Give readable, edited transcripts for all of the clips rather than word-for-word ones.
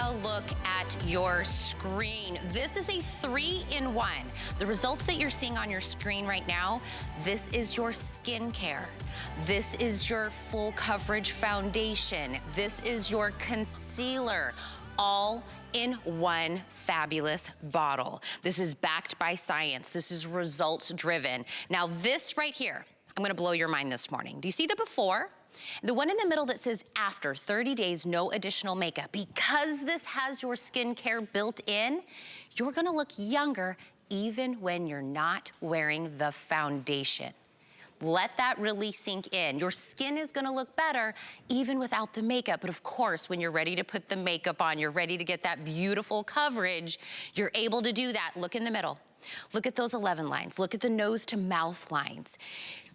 a look at your screen. This is a 3-in-1. The results that you're seeing on your screen right now, this is your skincare. This is your full coverage foundation. This is your concealer, all in one fabulous bottle. This is backed by science. This is results driven. Now this right here, I'm gonna blow your mind this morning. Do you see the before? The one in the middle that says after 30 days, no additional makeup. Because this has your skincare built in, you're gonna look younger even when you're not wearing the foundation. Let that really sink in. Your skin is gonna look better even without the makeup. But of course, when you're ready to put the makeup on, you're ready to get that beautiful coverage, you're able to do that. Look in the middle. Look at those 11 lines. Look at the nose to mouth lines.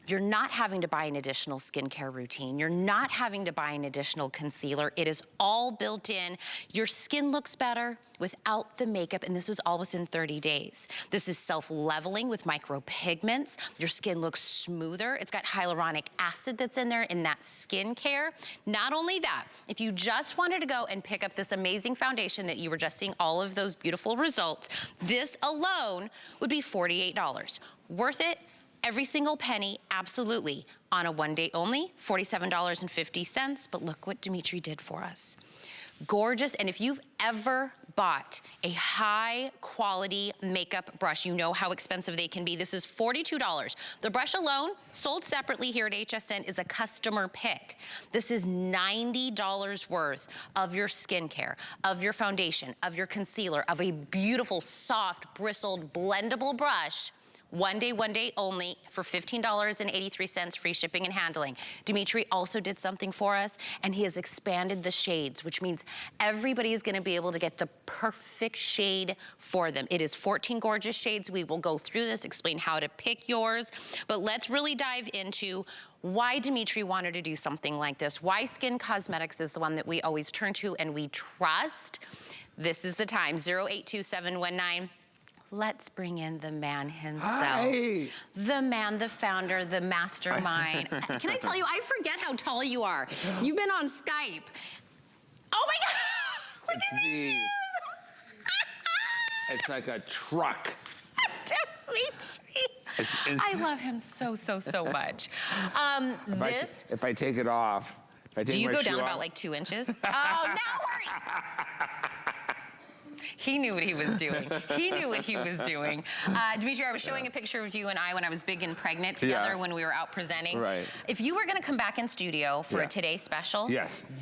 You're not having to buy an additional skincare routine. You're not having to buy an additional concealer. It is all built in. Your skin looks better without the makeup, and this is all within 30 days. This is self-leveling with micropigments. Your skin looks smoother. It's got hyaluronic acid that's in there in that skincare. Not only that, if you just wanted to go and pick up this amazing foundation that you were just seeing all of those beautiful results, this alone would be $48. Worth it? Every single penny, absolutely. On a one day only, $47.50, but look what Dimitri did for us. Gorgeous, and if you've ever bought a high quality makeup brush, you know how expensive they can be. This is $42. The brush alone, sold separately here at HSN, is a customer pick. This is $90 worth of your skincare, of your foundation, of your concealer, of a beautiful, soft, bristled, blendable brush. One day only for $15.83, free shipping and handling. Dimitri also did something for us, and he has expanded the shades, which means everybody is gonna be able to get the perfect shade for them. It is 14 gorgeous shades. We will go through this, explain how to pick yours, but let's really dive into why Dimitri wanted to do something like this, why Skinn Cosmetics is the one that we always turn to and we trust. This is the time, 082719. Let's bring in the man himself. Hi. The man, the founder, the mastermind. Can I tell you, I forget how tall you are. You've been on Skype. Oh my God! Look at these. It's like a truck. I love him so much. If I take it off, if I take do you my go shoe down off, about like 2 inches? Oh, now worry. He knew what he was doing. He knew what he was doing. Dimitri, I was showing a picture of you and I when I was big and pregnant together when we were out presenting. Right. If you were gonna come back in studio for a Today Special,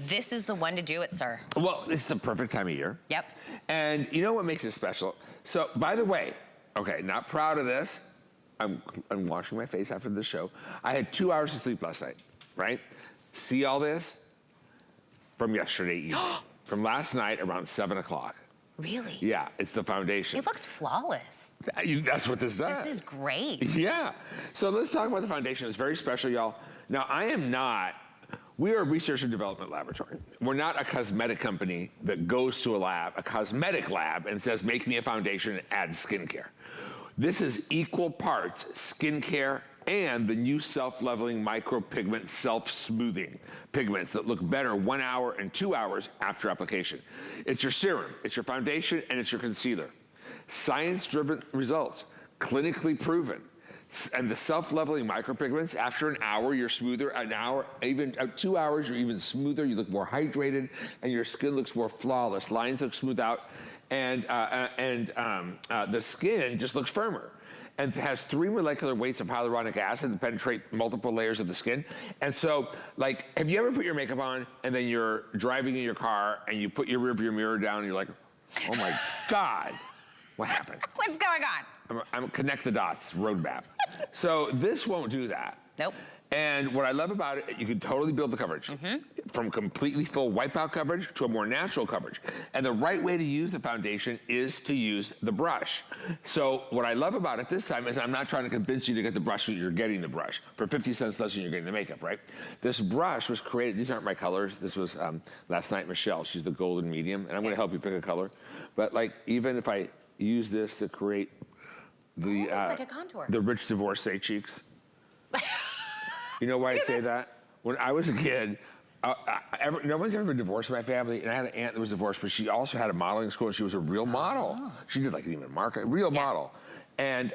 this is the one to do it, sir. Well, it's the perfect time of year. Yep. And you know what makes it special? So, by the way, okay, not proud of this. I'm washing my face after the show. I had 2 hours of sleep last night, right? See all this? From yesterday evening. From last night around 7 o'clock. Really? Yeah, it's the foundation. It looks flawless. That's what this does. This is great. Yeah. So let's talk about the foundation. It's very special, y'all. Now, we are a research and development laboratory. We're not a cosmetic company that goes to a cosmetic lab, and says, make me a foundation and add skincare. This is equal parts skincare and the new self-leveling micropigment self-smoothing pigments that look better 1 hour and 2 hours after application. It's your serum, it's your foundation, and it's your concealer. Science-driven results, clinically proven. And the self-leveling micropigments, after an hour, you're smoother. An hour, even 2 hours, you're even smoother. You look more hydrated, and your skin looks more flawless. Lines look smooth out, and the skin just looks firmer. And it has 3 molecular weights of hyaluronic acid that penetrate multiple layers of the skin. And so, like, have you ever put your makeup on and then you're driving in your car and you put your rearview mirror down and you're like, oh my God, what happened? What's going on? I'm connect the dots, roadmap. So this won't do that. Nope. And what I love about it, you can totally build the coverage. From completely full wipeout coverage to a more natural coverage. And the right way to use the foundation is to use the brush. So what I love about it this time is I'm not trying to convince you to get the brush, you're getting the brush. For 50 cents less than you're getting the makeup, right? This brush was created, these aren't my colors. This was last night, Michelle, she's the golden medium, and I'm gonna help you pick a color. But like, even if I use this to create the, it's like a contour. The rich divorcee cheeks. You know why I say that? When I was a kid, No one's ever been divorced in my family, and I had an aunt that was divorced, but she also had a modeling school, and she was a real model. She did like even market, real model. And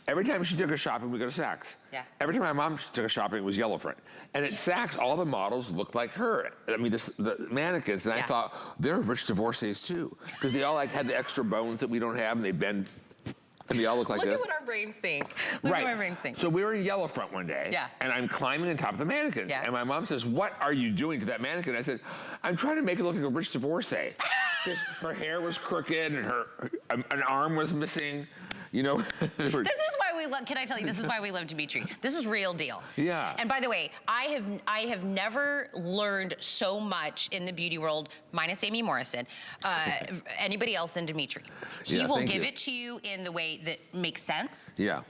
every time she took us shopping, we go to Saks. Yeah. Every time my mom took us shopping, it was Yellowfront. And at Saks, all the models looked like her. I mean, the mannequins, and I thought, they're rich divorcees too, because they all like had the extra bones that we don't have, and they bend. And they all look like this. Look at what our brains think. Look at what our brains think. So we were in Yellowfront one day, and I'm climbing on top of the mannequins. And my mom says, "What are you doing to that mannequin?" I said, "I'm trying to make it look like a rich divorcee." Because her hair was crooked and an arm was missing. You know, this is why we love. Can I tell you? This is why we love Dimitri. This is real deal. Yeah. And by the way, I have never learned so much in the beauty world, minus Amy Morrison, anybody else than Dimitri. He will give it to you in the way that makes sense. Yeah.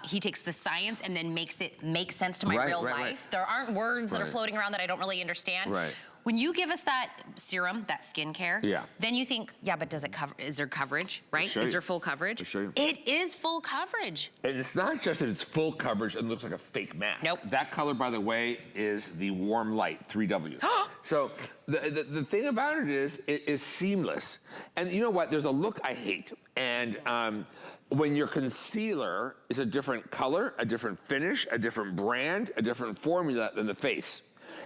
He takes the science and then makes it make sense to my real life. There aren't words that are floating around that I don't really understand. Right. When you give us that serum, that skincare, then you think, yeah, but does it cover? Is there coverage, right? Is there full coverage? I'll show you. It is full coverage. And it's not just that it's full coverage and looks like a fake mask. Nope. That color, by the way, is the warm light, 3W. So the thing about it is seamless. And you know what? There's a look I hate. And when your concealer is a different color, a different finish, a different brand, a different formula than the face,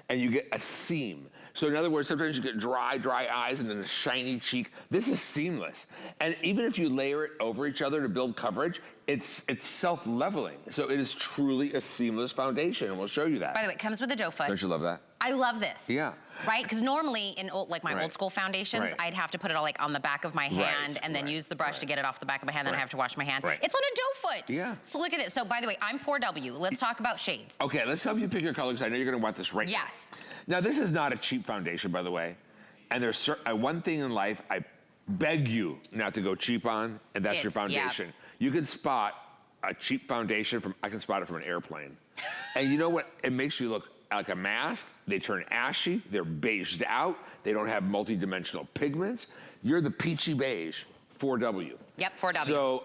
and you get a seam. So in other words, sometimes you get dry eyes and then a shiny cheek. This is seamless. And even if you layer it over each other to build coverage, it's self-leveling. So it is truly a seamless foundation, and we'll show you that. By the way, it comes with a doe foot. Don't you love that? I love this. Yeah. Right? Because normally in old school foundations, I'd have to put it all like on the back of my hand and then use the brush to get it off the back of my hand, then I have to wash my hand. It's on a doe foot. Yeah. So look at it. So by the way, I'm 4W. Let's talk about shades. Okay, let's help you pick your color, because I know you're gonna want this right now. Now, this is not a cheap foundation, by the way. And there's one thing in life I beg you not to go cheap on, and that's your foundation. You can spot a cheap foundation I can spot it from an airplane. And you know what? It makes you look like a mask. They turn ashy, they're beiged out, they don't have multi-dimensional pigments. You're the peachy beige, 4W. Yep, 4W. So,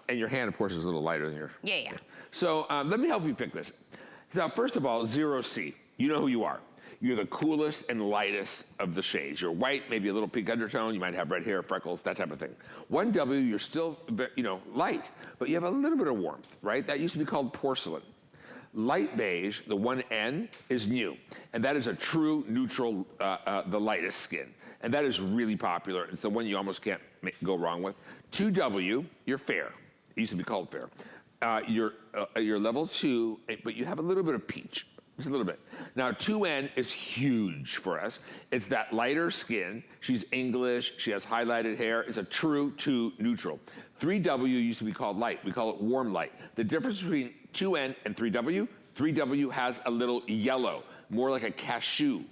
and your hand, of course, is a little lighter than your... Yeah. So let me help you pick this. Now, first of all, 0C. You know who you are. You're the coolest and lightest of the shades. You're white, maybe a little pink undertone. You might have red hair, freckles, that type of thing. 1W, you're still, light, but you have a little bit of warmth, right? That used to be called porcelain. Light beige, the 1N, is new. And that is a true neutral, the lightest skin. And that is really popular. It's the one you almost can't go wrong with. 2W, you're fair. It used to be called fair. You're level 2, but you have a little bit of peach. Just a little bit. Now, 2N is huge for us. It's that lighter skin. She's English. She has highlighted hair. It's a true 2 neutral. 3W used to be called light. We call it warm light. The difference between 2N and 3W has a little yellow, more like a cashew.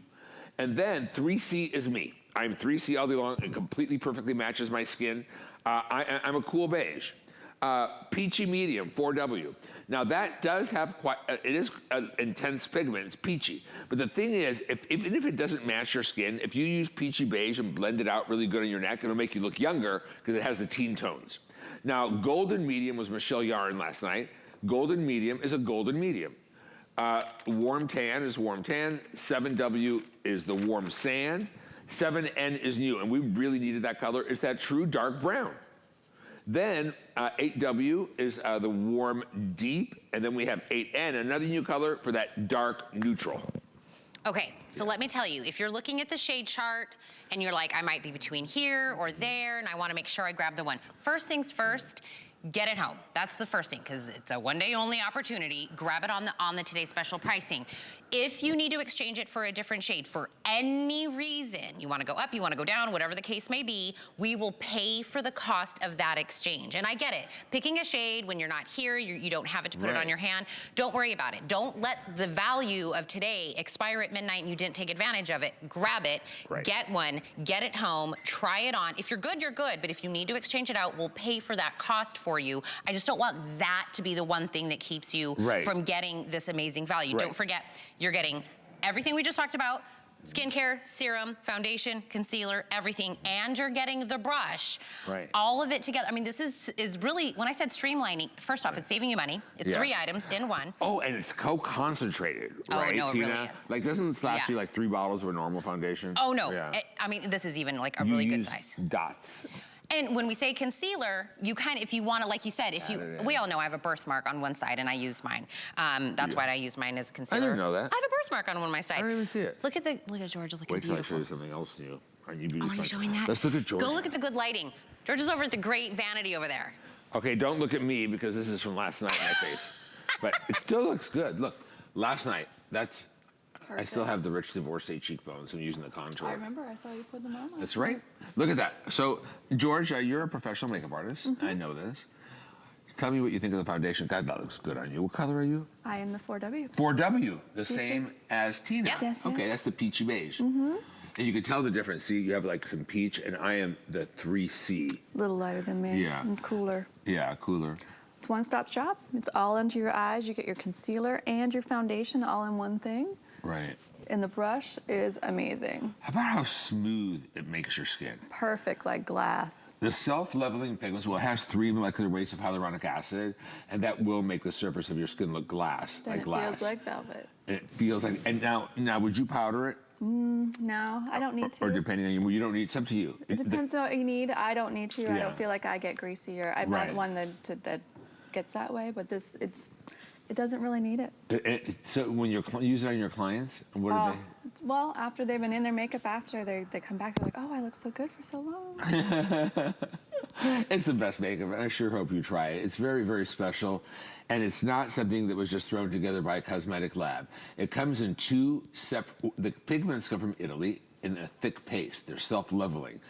And then 3C is me. I'm 3C all day long. It completely perfectly matches my skin. I'm a cool beige. Peachy medium, 4W. Now that does have it is an intense pigment, it's peachy. But the thing is, even if it doesn't match your skin, if you use peachy beige and blend it out really good on your neck, it'll make you look younger because it has the teen tones. Now, golden medium was Michelle Yarn last night. Golden medium is a golden medium. Warm tan is warm tan. 7W is the warm sand. 7N is new, and we really needed that color. It's that true dark brown. Then 8W is the warm deep, and then we have 8N, another new color for that dark neutral. Okay, so let me tell you, if you're looking at the shade chart and you're like, I might be between here or there, and I wanna make sure I grab the one. First things first, get it home. That's the first thing, because it's a one-day only opportunity. Grab it on the today's special pricing. If you need to exchange it for a different shade for any reason, you wanna go up, you wanna go down, whatever the case may be, we will pay for the cost of that exchange. And I get it. Picking a shade when you're not here, you don't have it to put it on your hand, don't worry about it. Don't let the value of today expire at midnight and you didn't take advantage of it. Grab it, get one, get it home, try it on. If you're good, you're good. But if you need to exchange it out, we'll pay for that cost for you. I just don't want that to be the one thing that keeps you from getting this amazing value. Don't forget, you're getting everything we just talked about, skincare, serum, foundation, concealer, everything, and you're getting the brush. Right. All of it together. I mean, this is really, when I said streamlining, first off, it's saving you money. It's 3 items in one. Oh, and it's co-concentrated, right, no, it Tina? really is. Like, doesn't this last you like 3 bottles of a normal foundation? Oh, no. I mean, this is even like a really good size. Dots. And when we say concealer, you kind of, if you want to, like you said, we all know I have a birthmark on one side and I use mine. That's why I use mine as concealer. I didn't know that. I have a birthmark on one of my side. I don't even see it. Look at George, looking Wait till beautiful. I show you something else new. Are you showing that? Let's look at George. Go look at the good lighting. George is over at the great vanity over there. Okay, don't look at me because this is from last night in my face. But it still looks good. Look, last night, that's... Perfect. I still have the rich divorcee cheekbones. I'm using the contour. I remember, I saw you put them on. That's right. Look at that. So, George, you're a professional makeup artist. I know this. Tell me what you think of the foundation. God, that looks good on you. What color are you? I am the 4W. 4W, the Peachy. same as Tina. Yep. Yes, okay, yes. that's the peachy beige. And you can tell the difference. See, you have like some peach, and I am the 3C. A little lighter than me. Yeah. And cooler. Yeah, cooler. It's one-stop shop. It's all under your eyes. You get your concealer and your foundation all in one thing. Right. And the brush is amazing. How about how smooth it makes your skin? Perfect, like glass. The self-leveling pigments, well, it has 3 molecular weights of hyaluronic acid, and that will make the surface of your skin look glass, Then like it glass. feels like velvet. And it feels like, and now would you powder it? No, I don't need to. Or depending on you, don't need, it's up to you. It depends on what you need. I don't need to. I Yeah. don't feel like I get greasier. I'm Right. not one that gets that way, but it doesn't really need it. So when you're using it on your clients, what do they? Well, after they've been in their makeup, they come back, they're like, oh, I look so good for so long. It's the best makeup, and I sure hope you try it. It's very, very special, and it's not something that was just thrown together by a cosmetic lab. It comes in 2 separate, the pigments come from Italy in a thick paste. They're self-leveling,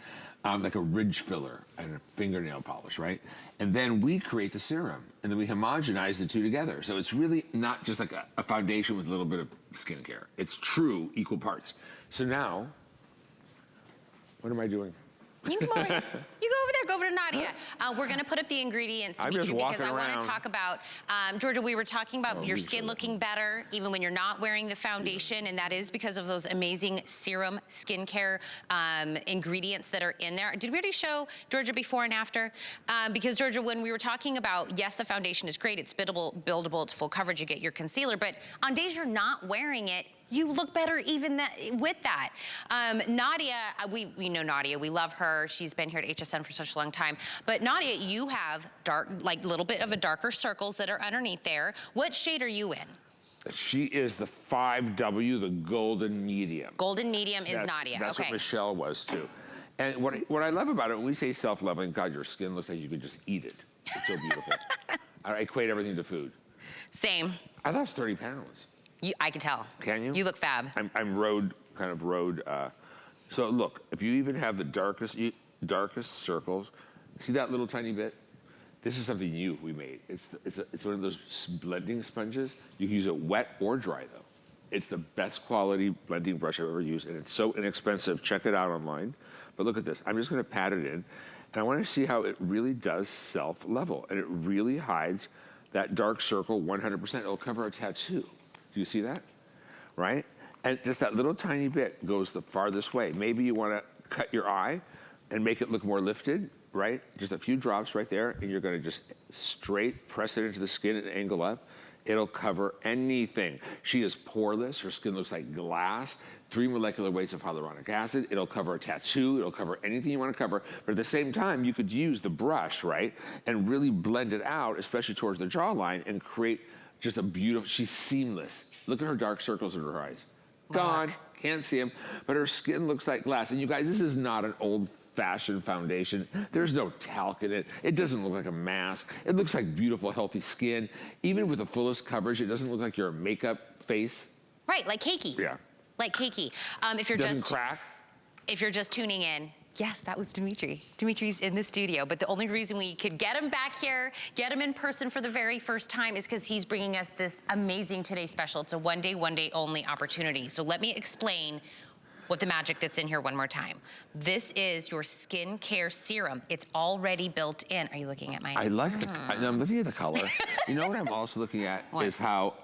like a ridge filler and a fingernail polish, right? And then we create the serum, and then we homogenize the 2 together. So it's really not just like a foundation with a little bit of skincare. It's true equal parts. So now, what am I doing? You can come over here. You go over there. Go over to Nadia. We're going to put up the ingredients, I'm Dimitri, just walking because I want around. to talk about, Georgia, we were talking about your skin sure. looking better even when you're not wearing the foundation, and that is because of those amazing serum skincare ingredients that are in there. Did we already show, Georgia, before and after? Because, Georgia, when we were talking about, yes, the foundation is great. It's buildable, it's full coverage. You get your concealer. But on days you're not wearing it, you look better even with that. Nadia, we know Nadia. We love her. She's been here at HSN for such a long time. But Nadia, you have dark, like little bit of a darker circles that are underneath there. What shade are you in? She is the 5W, the golden medium. Golden medium is Nadia. That's okay. what Michelle was too. And what I love about it, when we say self-leveling, God, your skin looks like you could just eat it. It's so beautiful. I equate everything to food. Same. I lost 30 pounds. I can tell. Can you? You look fab. I'm kind of road. So look, if you even have the darkest circles, see that little tiny bit? This is something new we made. It's one of those blending sponges. You can use it wet or dry though. It's the best quality blending brush I've ever used, and it's so inexpensive. Check it out online. But look at this. I'm just gonna pat it in, and I wanna see how it really does self-level, and it really hides that dark circle 100%. It'll cover a tattoo. Do you see that? Right? And just that little tiny bit goes the farthest way. Maybe you want to cut your eye and make it look more lifted, right? Just a few drops right there, and you're going to just straight press it into the skin and angle up. It'll cover anything. She is poreless. Her skin looks like glass. 3 molecular weights of hyaluronic acid. It'll cover a tattoo. It'll cover anything you want to cover. But at the same time, you could use the brush, right? And really blend it out, especially towards the jawline, and create just a beautiful, she's seamless. Look at her dark circles in her eyes. Gone, can't see them, but her skin looks like glass. And you guys, this is not an old-fashioned foundation. There's no talc in it. It doesn't look like a mask. It looks like beautiful, healthy skin. Even with the fullest coverage, it doesn't look like your makeup face. Right, like cakey. Yeah. Like cakey. If you're Doesn't crack. If you're just tuning in, yes, that was Dimitri. Dimitri's in the studio, but the only reason we could get him back here, get him in person for the very first time is because he's bringing us this amazing Today Special. It's a one day only opportunity. So let me explain what the magic that's in here one more time. This is your skincare serum. It's already built in. Are you looking at mine? I like I'm looking at the color. You know what I'm also looking at is how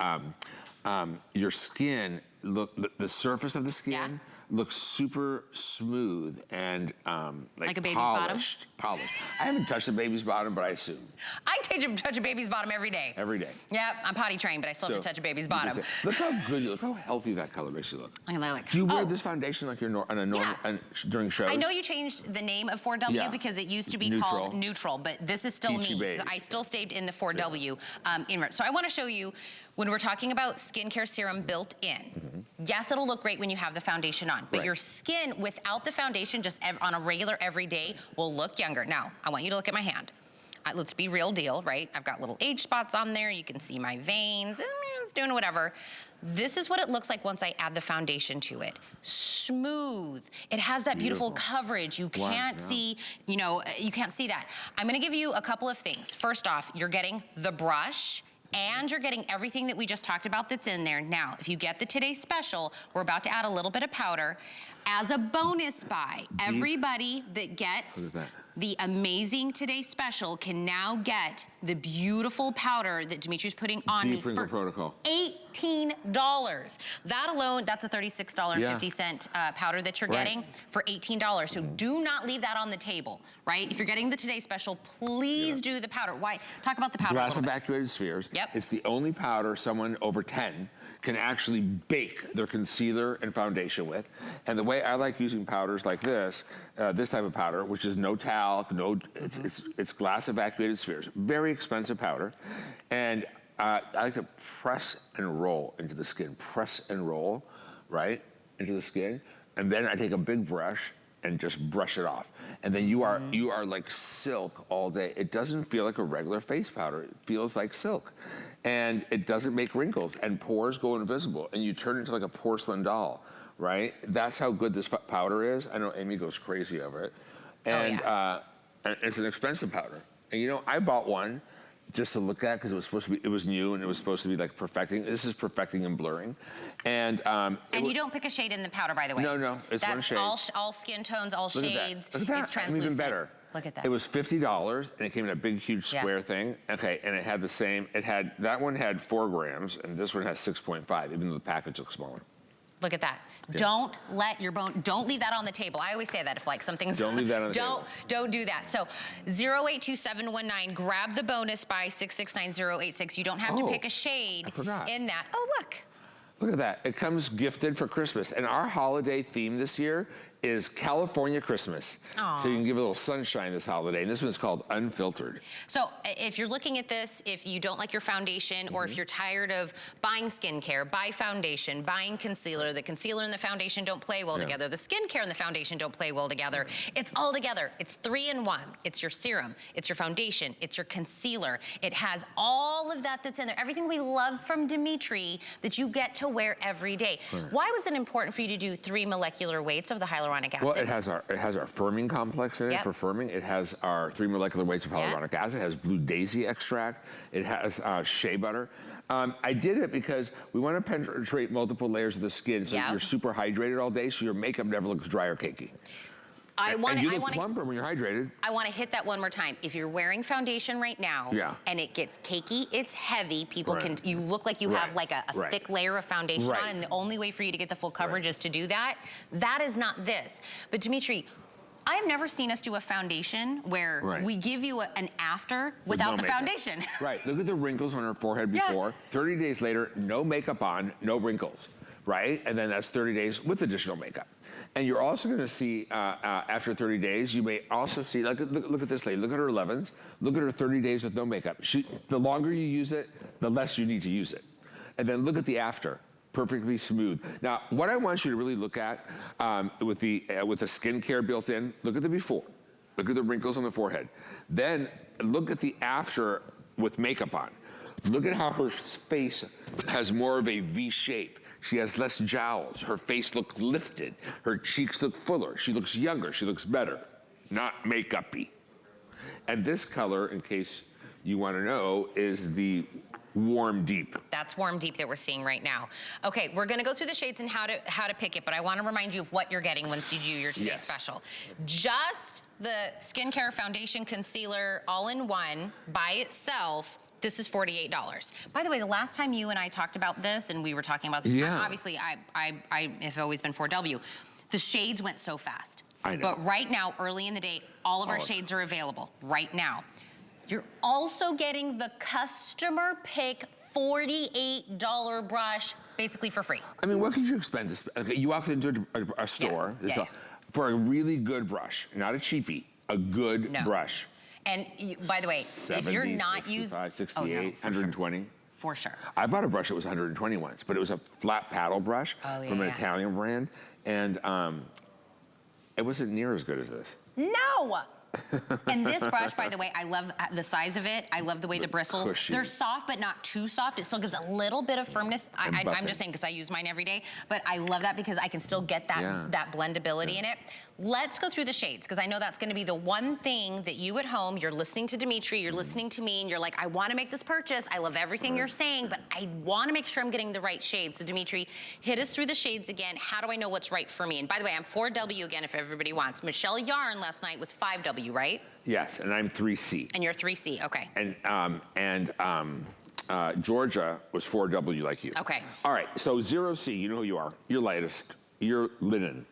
your skin, the surface of the skin, looks super smooth and Like a baby's polished. Polished. I haven't touched a baby's bottom, but I assume. I touch a baby's bottom every day. Every day. Yep, I'm potty trained, but I still have to touch a baby's bottom. Look how good you look, how healthy that color makes you look. Like, do you wear this foundation like you're on a normal, during shows? I know you changed the name of 4W because it used to be called Neutral, but this is still Peachy me. beige. I still stayed in the 4W. So I want to show you, when we're talking about skincare serum built in, yes, it'll look great when you have the foundation on, but your skin without the foundation, just on a regular everyday, will look younger. Now, I want you to look at my hand. Let's be real deal, right? I've got little age spots on there. You can see my veins. It's doing whatever. This is what it looks like once I add the foundation to it. Smooth. It has that beautiful coverage. You can't see, you can't see that. I'm gonna give you a couple of things. First off, you're getting the brush, and you're getting everything that we just talked about that's in there. Now, if you get the Today Special, we're about to add a little bit of powder. As a bonus buy, everybody that gets the amazing Today Special can now get the beautiful powder that Dimitri's putting on me for protocol. $18. That alone, that's a $36.50 powder that you're getting for $18. So do not leave that on the table, right? If you're getting the Today Special, please do the powder. Why? Talk about the powder Glass evacuated spheres. Yep. It's the only powder someone over 10 can actually bake their concealer and foundation with. And the way I like using powders like this type of powder, which is no talc, it's glass evacuated spheres. Very expensive powder. And I like to press and roll into the skin. Press and roll, right, into the skin. And then I take a big brush and just brush it off. And then you are like silk all day. It doesn't feel like a regular face powder. It feels like silk. And it doesn't make wrinkles, and pores go invisible, and you turn into like a porcelain doll, right? That's how good this powder is. I know Amy goes crazy over it. And and it's an expensive powder. And I bought one just to look at because it was supposed to be, it was new and it was supposed to be like perfecting. This is perfecting and blurring. And you don't pick a shade in the powder, by the way. No, it's one shade. All skin tones, all shades. Look at that. It's translucent. Even better. Look at that. It was $50 and it came in a big, huge square thing. Okay, and it had the same, that one had 4 grams and this one has 6.5, even though the package looks smaller. Look at that. Yeah. Don't let your don't leave that on the table. I always say that if like something's... Don't leave that on the table. Don't do that. So 082719, grab the bonus by 669086. You don't have to pick a shade in that. Oh, look. Look at that. It comes gifted for Christmas. And our holiday theme this year is California Christmas. Aww. So you can give a little sunshine this holiday. And this one's called Unfiltered. So if you're looking at this, if you don't like your foundation, or if you're tired of buying skincare, buy foundation, buying concealer. The concealer and the foundation don't play well together. The skincare and the foundation don't play well together. It's all together. It's 3-in-1. It's your serum. It's your foundation. It's your concealer. It has all of that that's in there. Everything we love from Dimitri that you get to wear every day. Why was it important for you to do 3 molecular weights of the hyaluronic acid? Well, it has our firming complex in it for firming. It has our 3 molecular weights of hyaluronic acid. It has blue daisy extract. It has shea butter. I did it because we want to penetrate multiple layers of the skin so that you're super hydrated all day so your makeup never looks dry or cakey. And you look plumper when you're hydrated. I want to hit that one more time. If you're wearing foundation right now and it gets cakey, it's heavy, people can, you look like you have like a thick layer of foundation on, and the only way for you to get the full coverage is to do that. That is not this. But Dimitri, I've never seen us do a foundation where we give you an after without the foundation. Right, look at the wrinkles on her forehead before. 30 days later, no makeup on, no wrinkles. Right? And then that's 30 days with additional makeup. And you're also going to see, after 30 days, you may also see, like, look at this lady. Look at her 11s. Look at her 30 days with no makeup. The longer you use it, the less you need to use it. And then look at the after. Perfectly smooth. Now, what I want you to really look at with the skincare built in, look at the before. Look at the wrinkles on the forehead. Then look at the after with makeup on. Look at how her face has more of a V shape. She has less jowls. Her face looks lifted. Her cheeks look fuller. She looks younger. She looks better. Not makeup-y. And this color, in case you want to know, is the Warm Deep. That's Warm Deep that we're seeing right now. Okay, we're going to go through the shades and how to pick it, but I want to remind you of what you're getting once you do your Today Special. Just the skincare, foundation, concealer, all-in-one by itself. This is $48. By the way, the last time you and I talked about this, and we were talking about this, obviously I have always been 4W. The shades went so fast. I know. But right now, early in the day, all of our shades are available right now. You're also getting the customer pick $48 brush basically for free. I mean, what could you expect? Okay, you walk into a store for a really good brush, not a cheapie, a good brush. And by the way, 70, if you're not using 68, 120. For sure. I bought a brush that was 120 once, but it was a flat paddle brush from an Italian brand, and it wasn't near as good as this. No! And this brush, by the way, I love the size of it. I love the way the bristles, cushy. They're soft, but not too soft. It still gives a little bit of firmness. I'm just saying because I use mine every day, but I love that because I can still get that, that blendability in it. Let's go through the shades because I know that's gonna be the one thing that you at home, you're listening to Dimitri, you're listening to me, and you're like, I wanna make this purchase. I love everything you're saying, but I wanna make sure I'm getting the right shade. So Dimitri, hit us through the shades again. How do I know what's right for me? And by the way, I'm 4W again if everybody wants. Michelle Yarn last night was 5W, right? Yes, and I'm 3C. And you're 3C, okay. And Georgia was 4W like you. Okay. All right, so 0C, you know who you are. You're lightest. You're linen.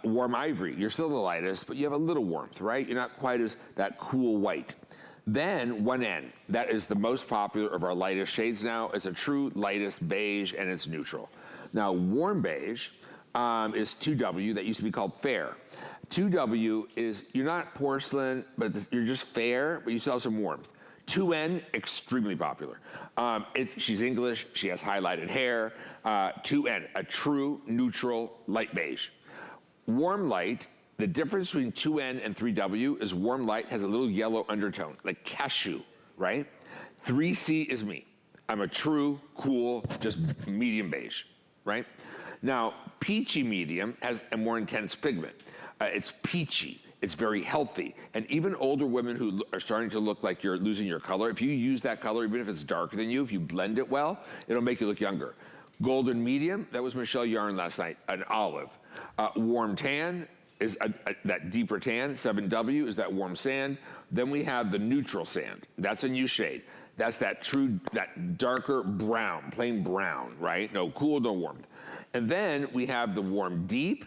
Warm ivory, you're still the lightest, but you have a little warmth, right? You're not quite as that cool white. Then 1N, that is the most popular of our lightest shades now. It's a true lightest beige and it's neutral. Now warm beige is 2W, that used to be called fair. 2W is, you're not porcelain, but you're just fair, but you still have some warmth. 2N, extremely popular. She's English, she has highlighted hair. 2N, a true neutral light beige. Warm light, the difference between 2N and 3W is warm light has a little yellow undertone, like cashew, right? 3C is me. I'm a true, cool, just medium beige, right? Now, peachy medium has a more intense pigment. It's peachy, it's very healthy. And even older women who are starting to look like you're losing your color, if you use that color, even if it's darker than you, if you blend it well, it'll make you look younger. Golden medium, that was Michelle Yarn last night, an olive. Warm tan is that deeper tan, 7W is that warm sand. Then we have the neutral sand. That's a new shade. That's that true, that darker brown, plain brown, right? No cool, no warmth. And then we have the warm deep,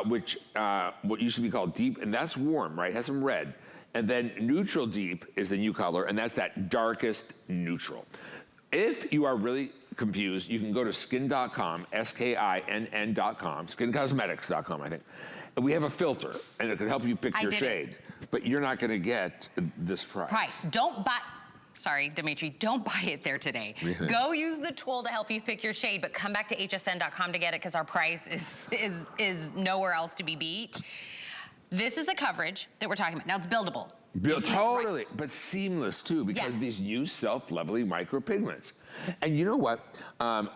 which what used to be called deep, and that's warm, right? It has some red. And then neutral deep is the new color, and that's that darkest neutral. If you are really confused, you can go to skinn.com, SKINN.com, skincosmetics.com, I think. And we have a filter, and it can help you pick your shade. But you're not gonna get this price. Don't buy, sorry, Dimitri, don't buy it there today. Go use the tool to help you pick your shade, but come back to hsn.com to get it because our price is nowhere else to be beat. This is the coverage that we're talking about. Now it's buildable. Totally, but seamless too, because these new self-leveling micropigments. And you know what? An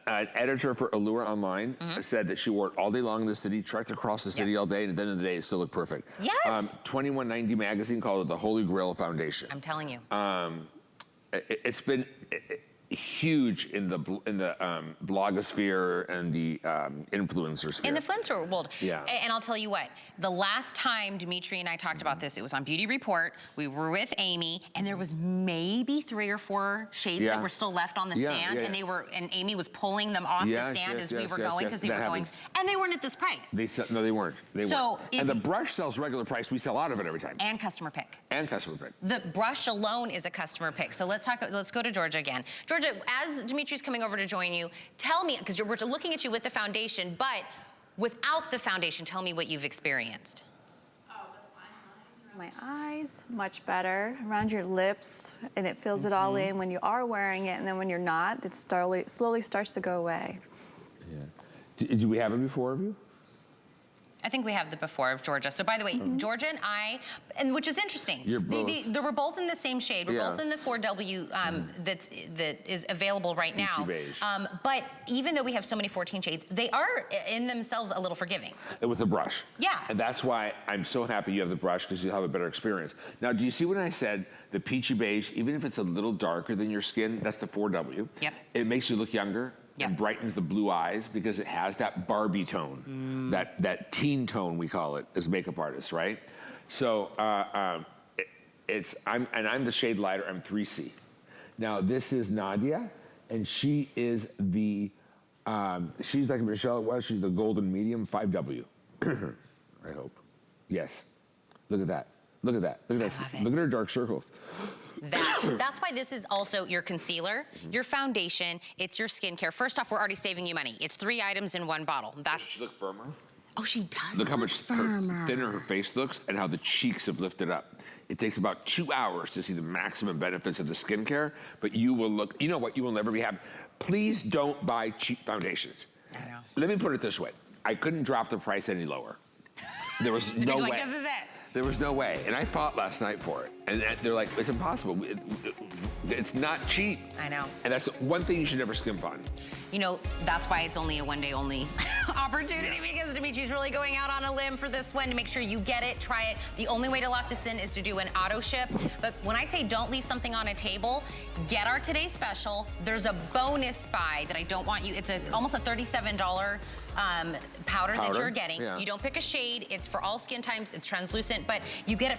editor for Allure Online said that she wore it all day long in the city, trekked across the city all day, and at the end of the day, it still looked perfect. Yes! 2190 magazine called it the Holy Grail Foundation. I'm telling you. It's been huge in the blogosphere and the influencer sphere. In the influencer world. Yeah. And I'll tell you what, the last time Dimitri and I talked about this, it was on Beauty Report. We were with Amy, and there was maybe 3 or 4 shades that were still left on the stand, and Amy was pulling them off the stand as we were going because they were going, and they weren't at this price. No, they weren't. They weren't. And the brush sells regular price. We sell out of it every time. And customer pick. And customer pick. The brush alone is a customer pick. So let's go to Georgia again. Georgia, as Dimitri's coming over to join you, tell me, because we're looking at you with the foundation, but without the foundation, tell me what you've experienced. My eyes, much better. Around your lips, and it fills it all in when you are wearing it, and then when you're not, it slowly starts to go away. Yeah. Did we have it before of you? I think we have the before of Georgia. So by the way, Georgia and I, and which is interesting. You're both. They were both in the same shade. We're both in the 4W that is available right now. Beige. But even though we have so many 14 shades, they are in themselves a little forgiving. With the brush. Yeah. And that's why I'm so happy you have the brush, because you'll have a better experience. Now, do you see when I said the peachy beige, even if it's a little darker than your skin, that's the 4W. Yep. It makes you look younger. And brightens the blue eyes because it has that Barbie tone, that teen tone we call it as makeup artists, right? So I'm the shade lighter. I'm 3C. Now this is Nadia, and she is the She's like Michelle was. She's the golden medium, 5W. I hope. Yes. Look at that. Look at that. Look at that. love it. Look at her dark circles. That's why this is also your concealer, your foundation, it's your skincare. First off, we're already saving you money. It's 3 items in 1 bottle. Does she look firmer? Oh, she does. Look how much firmer. thinner her face looks and how the cheeks have lifted up. It takes about 2 hours to see the maximum benefits of the skincare, but you will look, you know what, you will never be happy. Please don't buy cheap foundations. I know. Let me put it this way. I couldn't drop the price any lower. There was no way. This is it. There was no way. And I fought last night for it. And they're like, it's impossible. It's not cheap. I know. And that's one thing you should never skimp on. You know, that's why it's only a 1-day only opportunity, because Dimitri's really going out on a limb for this one to make sure you get it, try it. The only way to lock this in is to do an auto ship. But when I say don't leave something on a table, get our Today Special. There's a bonus buy that I don't want you, it's almost a $37 powder that you're getting. Yeah. You don't pick a shade, it's for all skin types, it's translucent, but you get it